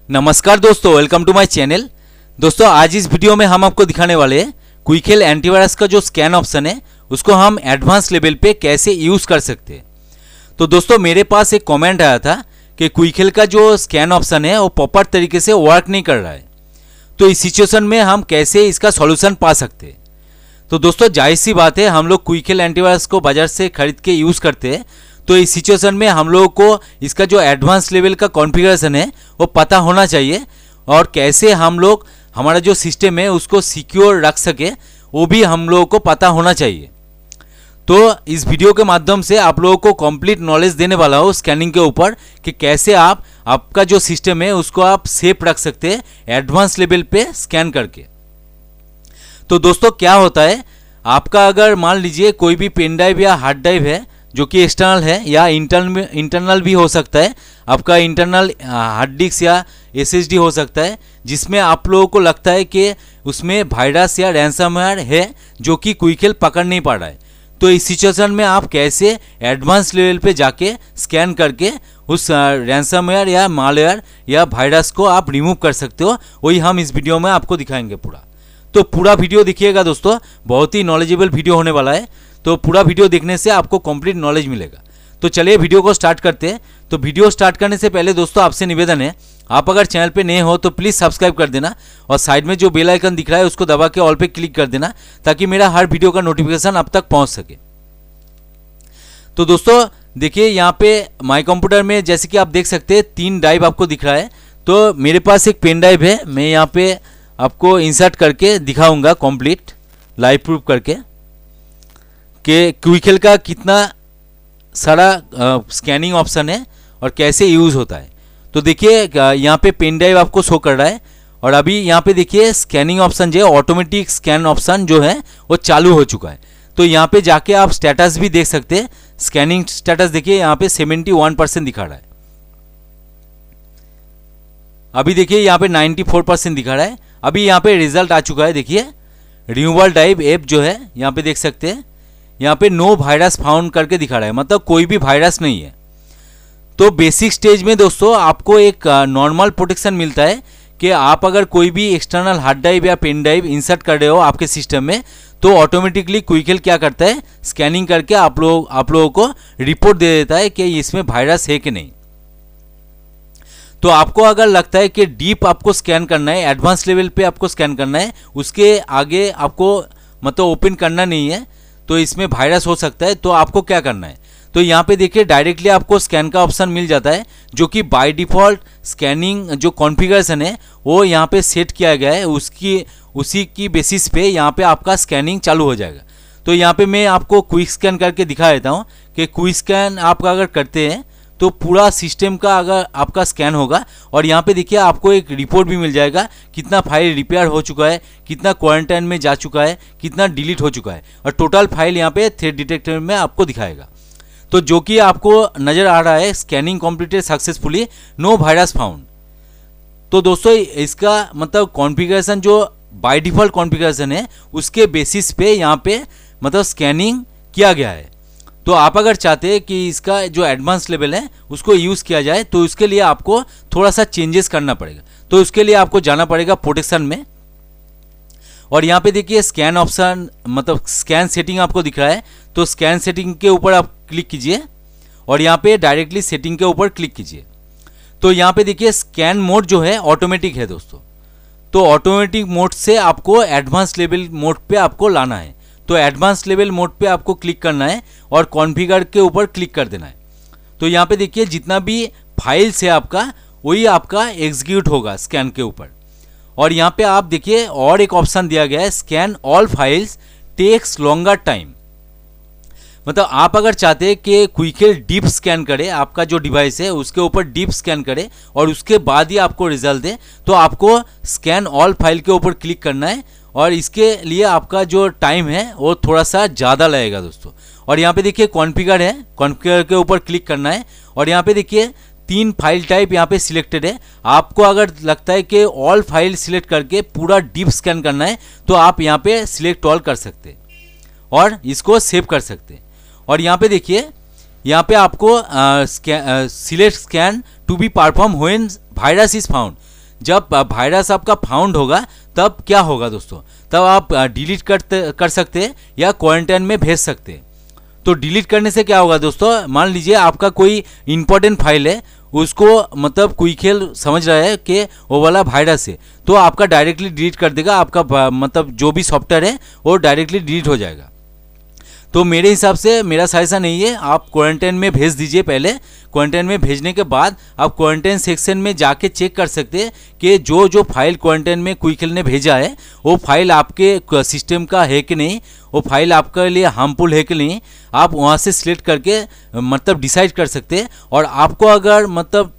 नमस्कार दोस्तों, welcome to my channel. दोस्तों आज इस वीडियो में हम आपको दिखाने वाले हैं क्विकहेल एंटीवायरस का जो स्कैन ऑप्शन है उसको हम एडवांस लेवल पे कैसे यूज़ कर सकते हैं। तो दोस्तों मेरे पास एक कमेंट आया था कि क्विकहेल का जो स्कैन ऑप्शन है वो प्रॉपर तरीके से वर्क नहीं कर रहा है, तो इस सिचुएशन में हम कैसे इसका सॉल्यूशन पा सकते हैं। तो दोस्तों जाहिर सी बात है, हम लोग क्विकहेल एंटीवायरस को बाज़ार से खरीद के यूज़ करते हैं, तो इस सिचुएशन में हम लोगों को इसका जो एडवांस लेवल का कॉन्फ़िगरेशन है वो पता होना चाहिए, और कैसे हम लोग हमारा जो सिस्टम है उसको सिक्योर रख सके वो भी हम लोगों को पता होना चाहिए। तो इस वीडियो के माध्यम से आप लोगों को कंप्लीट नॉलेज देने वाला हूँ स्कैनिंग के ऊपर कि कैसे आपका जो सिस्टम है उसको आप सेफ रख सकते हैं एडवांस लेवल पे स्कैन करके। तो दोस्तों क्या होता है, आपका अगर मान लीजिए कोई भी पेन ड्राइव या हार्ड ड्राइव है जो कि एक्सटर्नल है या इंटरनल भी हो सकता है, आपका इंटरनल हार्ड डिस्क या एसएसडी हो सकता है, जिसमें आप लोगों को लगता है कि उसमें वायरस या रैंसमवेयर है जो कि क्विकहेल पकड़ नहीं पा रहा है। तो इस सिचुएशन में आप कैसे एडवांस लेवल पे जाके स्कैन करके उस रैंसमवेयर या मालवेयर या वायरस को आप रिमूव कर सकते हो, वही हम इस वीडियो में आपको दिखाएंगे पूरा। तो पूरा वीडियो देखिएगा दोस्तों, बहुत ही नॉलेजेबल वीडियो होने वाला है, तो पूरा वीडियो देखने से आपको कंप्लीट नॉलेज मिलेगा। तो चलिए वीडियो को स्टार्ट करते हैं। तो वीडियो स्टार्ट करने से पहले दोस्तों आपसे निवेदन है, आप अगर चैनल पे नए हो तो प्लीज़ सब्सक्राइब कर देना, और साइड में जो बेल आइकन दिख रहा है उसको दबा के ऑल पे क्लिक कर देना, ताकि मेरा हर वीडियो का नोटिफिकेशन आप तक पहुंच सके। तो दोस्तों देखिए यहाँ पे माई कंप्यूटर में जैसे कि आप देख सकते हैं 3 ड्राइव आपको दिख रहा है। तो मेरे पास एक पेन ड्राइव है, मैं यहाँ पे आपको इंसर्ट करके दिखाऊंगा कंप्लीट लाइव प्रूफ करके कि क्विकहेल का कितना सारा स्कैनिंग ऑप्शन है और कैसे यूज़ होता है। तो देखिए यहाँ पे पेन ड्राइव आपको शो कर रहा है, और अभी यहाँ पे देखिए स्कैनिंग ऑप्शन जो है ऑटोमेटिक स्कैन ऑप्शन जो है वो चालू हो चुका है। तो यहाँ पे जाके आप स्टेटस भी देख सकते हैं, स्कैनिंग स्टेटस देखिए यहाँ पे 71% दिखा रहा है। अभी देखिए यहाँ पे 94% दिखा रहा है। अभी यहाँ पे रिजल्ट आ चुका है, देखिए रिमूवल ड्राइव ऐप जो है यहाँ पे देख सकते हैं, यहाँ पे नो वायरस फाउंड करके दिखा रहा है, मतलब कोई भी वायरस नहीं है। तो बेसिक स्टेज में दोस्तों आपको एक नॉर्मल प्रोटेक्शन मिलता है कि आप अगर कोई भी एक्सटर्नल हार्ड ड्राइव या पेन ड्राइव इंसर्ट कर रहे हो आपके सिस्टम में, तो ऑटोमेटिकली क्विकहेल क्या करता है, स्कैनिंग करके आप लोगों को रिपोर्ट दे देता है कि इसमें वायरस है कि नहीं। तो आपको अगर लगता है कि डीप आपको स्कैन करना है, एडवांस लेवल पे आपको स्कैन करना है, उसके आगे आपको मतलब ओपन करना नहीं है, तो इसमें वायरस हो सकता है, तो आपको क्या करना है, तो यहाँ पे देखिए डायरेक्टली आपको स्कैन का ऑप्शन मिल जाता है, जो कि बाय डिफ़ॉल्ट स्कैनिंग जो कॉन्फ़िगरेशन है वो यहाँ पे सेट किया गया है, उसी की बेसिस पे यहाँ पे आपका स्कैनिंग चालू हो जाएगा। तो यहाँ पे मैं आपको क्विक स्कैन करके दिखा देता हूँ कि क्विक स्कैन आप अगर करते हैं तो पूरा सिस्टम का अगर आपका स्कैन होगा, और यहाँ पे देखिए आपको एक रिपोर्ट भी मिल जाएगा, कितना फाइल रिपेयर हो चुका है, कितना क्वारंटाइन में जा चुका है, कितना डिलीट हो चुका है, और टोटल फाइल यहाँ पे थ्रेड डिटेक्टर में आपको दिखाएगा। तो जो कि आपको नज़र आ रहा है scanning completed successfully, no virus found. तो दोस्तों इसका मतलब कॉन्फ़िगरेशन जो बाय डिफ़ॉल्ट कॉन्फ़िगरेशन है उसके बेसिस पे यहाँ पे मतलब स्कैनिंग किया गया है। तो आप अगर चाहते हैं कि इसका जो एडवांस लेवल है उसको यूज़ किया जाए, तो उसके लिए आपको थोड़ा सा चेंजेस करना पड़ेगा। तो उसके लिए आपको जाना पड़ेगा प्रोटेक्शन में, और यहाँ पे देखिए स्कैन ऑप्शन मतलब स्कैन सेटिंग आपको दिख रहा है, तो स्कैन सेटिंग के ऊपर आप क्लिक कीजिए, और यहाँ पे डायरेक्टली सेटिंग के ऊपर क्लिक कीजिए। तो यहाँ पे देखिए स्कैन मोड जो है ऑटोमेटिक है दोस्तों, तो ऑटोमेटिक मोड से आपको एडवांस लेवल मोड पे आपको लाना है। तो एडवांस लेवल मोड पे आपको क्लिक करना है और कॉन्फ़िगर के ऊपर क्लिक कर देना है। तो यहाँ पे देखिए जितना भी फाइल्स है आपका वही आपका एग्जीक्यूट होगा स्कैन के ऊपर, और यहाँ पे आप देखिए और एक ऑप्शन दिया गया है, scan all files takes longer time. मतलब आप अगर चाहते हैं कि क्विकहेल डीप स्कैन करे, आपका जो डिवाइस है उसके ऊपर डीप स्कैन करे और उसके बाद ही आपको रिजल्ट दे, तो आपको स्कैन ऑल फाइल के ऊपर क्लिक करना है, और इसके लिए आपका जो टाइम है वो थोड़ा सा ज़्यादा लगेगा दोस्तों। और यहाँ पे देखिए कॉन्फ़िगर है, कॉन्फ़िगर के ऊपर क्लिक करना है, और यहाँ पे देखिए 3 फाइल टाइप यहाँ पे सिलेक्टेड है। आपको अगर लगता है कि ऑल फाइल सिलेक्ट करके पूरा डीप स्कैन करना है, तो आप यहाँ पे सिलेक्ट ऑल कर सकते हैं और इसको सेव कर सकते हैं। और यहाँ पे देखिए यहाँ पे आपको select scan to be perform when virus is found, जब वायरस आपका फाउंड होगा तब क्या होगा दोस्तों, तब आप डिलीट कर सकते हैं या क्वारंटाइन में भेज सकते हैं। तो डिलीट करने से क्या होगा दोस्तों, मान लीजिए आपका कोई इंपॉर्टेंट फाइल है, उसको मतलब क्विकहेल्थ समझ रहा है कि वो वाला वायरस है, तो आपका डायरेक्टली डिलीट कर देगा, आपका मतलब जो भी सॉफ्टवेयर है वो डायरेक्टली डिलीट हो जाएगा। तो मेरे हिसाब से मेरा सजेशन नहीं है, आप क्वारंटाइन में भेज दीजिए। पहले क्वारंटाइन में भेजने के बाद आप क्वारंटाइन सेक्शन में जाके चेक कर सकते हैं कि जो जो फाइल क्वारंटाइन में क्विकहेल्थ ने भेजा है वो फाइल आपके सिस्टम का है कि नहीं, वो फाइल आपके लिए हार्मफुल है कि नहीं। आप वहाँ से सिलेक्ट करके मतलब डिसाइड कर सकते हैं। और आपको अगर मतलब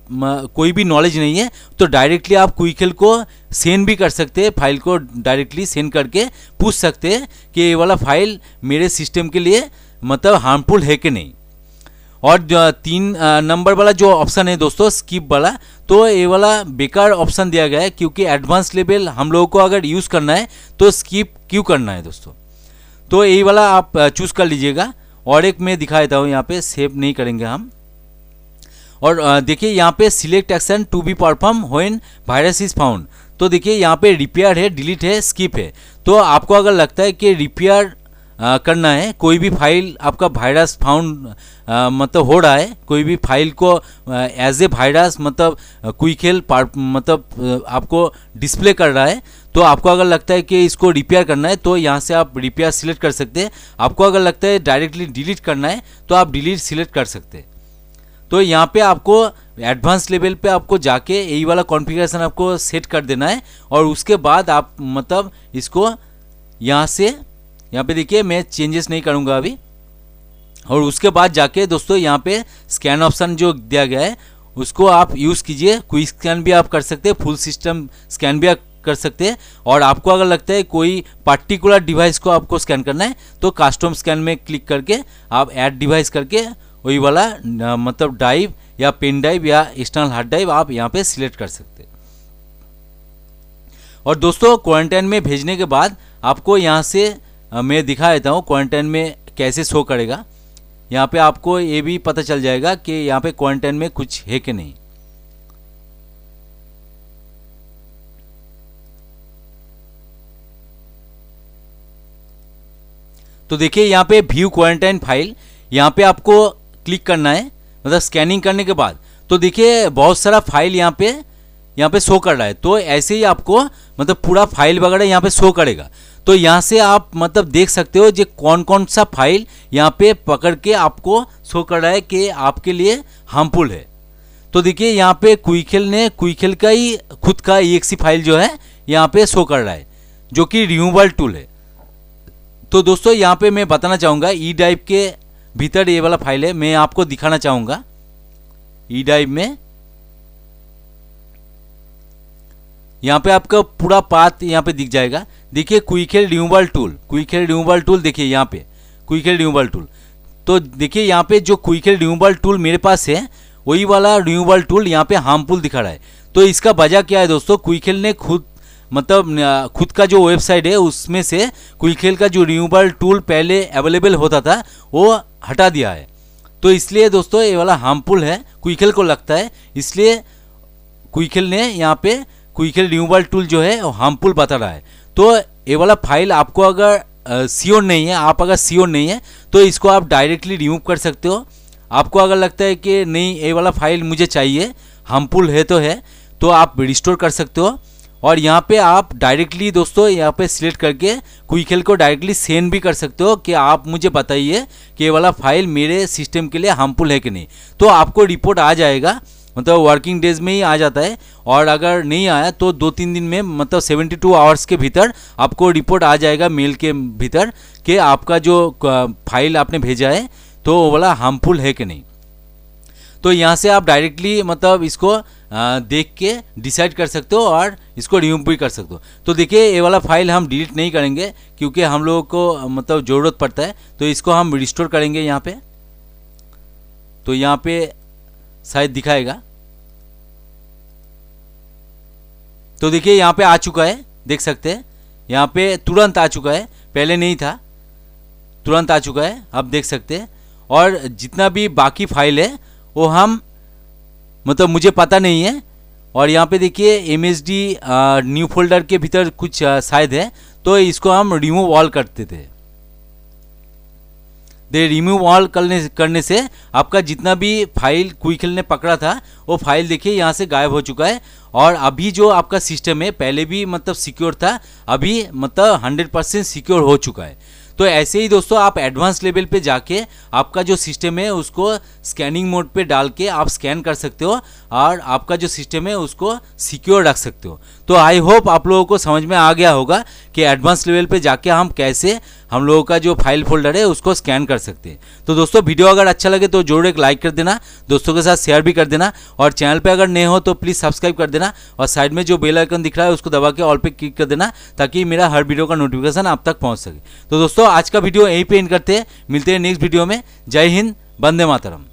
कोई भी नॉलेज नहीं है तो डायरेक्टली आप क्विकहेल्थ को सेंड भी कर सकते हैं, फाइल को डायरेक्टली सेंड करके पूछ सकते हैं कि ये वाला फाइल मेरे सिस्टम के लिए मतलब हार्मफुल है कि नहीं। और 3 नंबर वाला जो ऑप्शन है दोस्तों स्किप वाला, तो ये वाला बेकार ऑप्शन दिया गया है, क्योंकि एडवांस लेवल हम लोगों को अगर यूज़ करना है तो स्किप क्यों करना है दोस्तों। तो यही वाला आप चूज़ कर लीजिएगा। और एक मैं दिखा देता हूँ, यहाँ पे सेव नहीं करेंगे हम। और देखिए यहाँ पे select action to be perform when virus is found. तो देखिए यहाँ पे रिपेयर है, डिलीट है, स्किप है। तो आपको अगर लगता है कि रिपेयर करना है, कोई भी फाइल आपका वायरस फाउंड मतलब हो रहा है, कोई भी फाइल को एज ए वायरस मतलब क्विकहेल्थ मतलब आपको डिस्प्ले कर रहा है, तो आपको अगर लगता है कि इसको रिपेयर करना है तो यहाँ से आप रिपेयर सिलेक्ट कर सकते हैं। आपको अगर लगता है डायरेक्टली डिलीट करना है तो आप डिलीट सिलेक्ट कर सकते हैं। तो यहाँ पे आपको एडवांस लेवल पे आपको जाके यही वाला कॉन्फ़िगरेशन आपको सेट कर देना है। और उसके बाद आप मतलब इसको यहाँ से यहाँ पे देखिए मैं चेंजेस नहीं करूँगा अभी। और उसके बाद जाके दोस्तों यहाँ पे स्कैन ऑप्शन जो दिया गया है उसको आप यूज़ कीजिए। क्विक स्कैन भी आप कर सकते हैं, फुल सिस्टम स्कैन भी आप कर सकते हैं। और आपको अगर लगता है कोई पार्टिकुलर डिवाइस को आपको स्कैन करना है तो कस्टम स्कैन में क्लिक करके आप ऐड डिवाइस करके वही वाला मतलब ड्राइव या पेन ड्राइव या एक्सटर्नल हार्ड ड्राइव आप यहाँ पे सिलेक्ट कर सकते हैं। और दोस्तों क्वारंटाइन में भेजने के बाद आपको यहाँ से मैं दिखा देता हूँ क्वारंटाइन में कैसे शो करेगा। यहाँ पे आपको ये भी पता चल जाएगा कि यहाँ पे क्वारंटाइन में कुछ है कि नहीं। तो देखिए यहाँ पे व्यू क्वारंटाइन फाइल, यहाँ पे आपको क्लिक करना है मतलब स्कैनिंग करने के बाद। तो देखिए बहुत सारा फाइल यहाँ पे शो कर रहा है। तो ऐसे ही आपको मतलब पूरा फाइल वगैरह यहाँ पे शो करेगा। तो यहाँ से आप मतलब देख सकते हो जो कौन कौन सा फाइल यहाँ पे पकड़ के आपको शो कर रहा है कि आपके लिए हार्मफुल है। तो देखिए यहाँ पे क्विकहेल्थ का ही खुद का EXE फाइल जो है यहाँ पे शो कर रहा है, जो कि रिमूवल टूल है। तो दोस्तों यहाँ पे मैं बताना चाहूँगा ई ड्राइव के भीतर ये वाला फाइल है, मैं आपको दिखाना चाहूँगा। ई ड्राइव में यहाँ पे आपका पूरा पाथ यहाँ पे दिख जाएगा। देखिए क्विकहेल्थ रिमूवल टूल देखिए यहाँ पे क्विकहेल्थ रिमूवल टूल। तो देखिए यहाँ पे जो क्विकहेल्थ रिमूवल टूल मेरे पास है वही वाला रिमूवल टूल यहाँ पे हार्मफुल दिखा रहा है। तो इसका वजह क्या है दोस्तों, क्विकहेल्थ ने खुद का जो वेबसाइट है उसमें से क्विकहेल्थ का जो रिमूवल टूल पहले अवेलेबल होता था वो हटा दिया है। तो इसलिए दोस्तों ये वाला हार्मफुल है, क्विकहेल्थ को लगता है, इसलिए क्विकहेल्थ ने यहाँ पे क्विकहेल्थ रिमूवल टूल जो है वो हार्मफुल बता रहा है। तो ये वाला फाइल आपको अगर श्योर नहीं है, आप अगर श्योर नहीं है तो इसको आप डायरेक्टली रिमूव कर सकते हो। आपको अगर लगता है कि नहीं ये वाला फाइल मुझे चाहिए, हार्मफुल है तो आप रिस्टोर कर सकते हो। और यहाँ पे आप डायरेक्टली दोस्तों यहाँ पे सिलेक्ट करके क्विकहेल्थ को डायरेक्टली सेंड भी कर सकते हो कि आप मुझे बताइए कि ये वाला फाइल मेरे सिस्टम के लिए हार्मफुल है कि नहीं। तो आपको रिपोर्ट आ जाएगा, मतलब वर्किंग डेज में ही आ जाता है। और अगर नहीं आया तो 2-3 दिन में मतलब 72 आवर्स के भीतर आपको रिपोर्ट आ जाएगा मेल के भीतर कि आपका जो फाइल आपने भेजा है तो वो वाला हार्मफुल है कि नहीं। तो यहाँ से आप डायरेक्टली मतलब इसको देख के डिसाइड कर सकते हो और इसको रिमूव भी कर सकते हो। तो देखिए ये वाला फाइल हम डिलीट नहीं करेंगे क्योंकि हम लोगों को मतलब ज़रूरत पड़ता है, तो इसको हम रिस्टोर करेंगे यहाँ पे। तो यहाँ पे शायद दिखाएगा। तो देखिए यहाँ पे आ चुका है, देख सकते हैं यहाँ पे तुरंत आ चुका है, पहले नहीं था, तुरंत आ चुका है, आप देख सकते हैं। और जितना भी बाकी फाइल है वो हम मतलब मुझे पता नहीं है और यहाँ पे देखिए MSD न्यू फोल्डर के भीतर कुछ शायद है, तो इसको हम रिमूव ऑल करते थे। रिमूव ऑल करने से आपका जितना भी फाइल क्विकहिल ने पकड़ा था वो फाइल देखिए यहाँ से गायब हो चुका है। और अभी जो आपका सिस्टम है पहले भी मतलब सिक्योर था, अभी मतलब 100% सिक्योर हो चुका है। तो ऐसे ही दोस्तों आप एडवांस लेवल पे जाके आपका जो सिस्टम है उसको स्कैनिंग मोड पे डाल के आप स्कैन कर सकते हो और आपका जो सिस्टम है उसको सिक्योर रख सकते हो। तो आई होप आप लोगों को समझ में आ गया होगा कि एडवांस लेवल पे जाके हम कैसे हम लोगों का जो फाइल फोल्डर है उसको स्कैन कर सकते हैं। तो दोस्तों वीडियो अगर अच्छा लगे तो जरूर एक लाइक कर देना, दोस्तों के साथ शेयर भी कर देना, और चैनल पे अगर नए हो तो प्लीज़ सब्सक्राइब कर देना, और साइड में जो बेल आइकन दिख रहा है उसको दबा के ऑल पे क्लिक कर देना ताकि मेरा हर वीडियो का नोटिफिकेशन आप तक पहुंच सके। तो दोस्तों आज का वीडियो यहीं पे एंड करते हैं, मिलते हैं नेक्स्ट वीडियो में। जय हिंद, वंदे मातरम।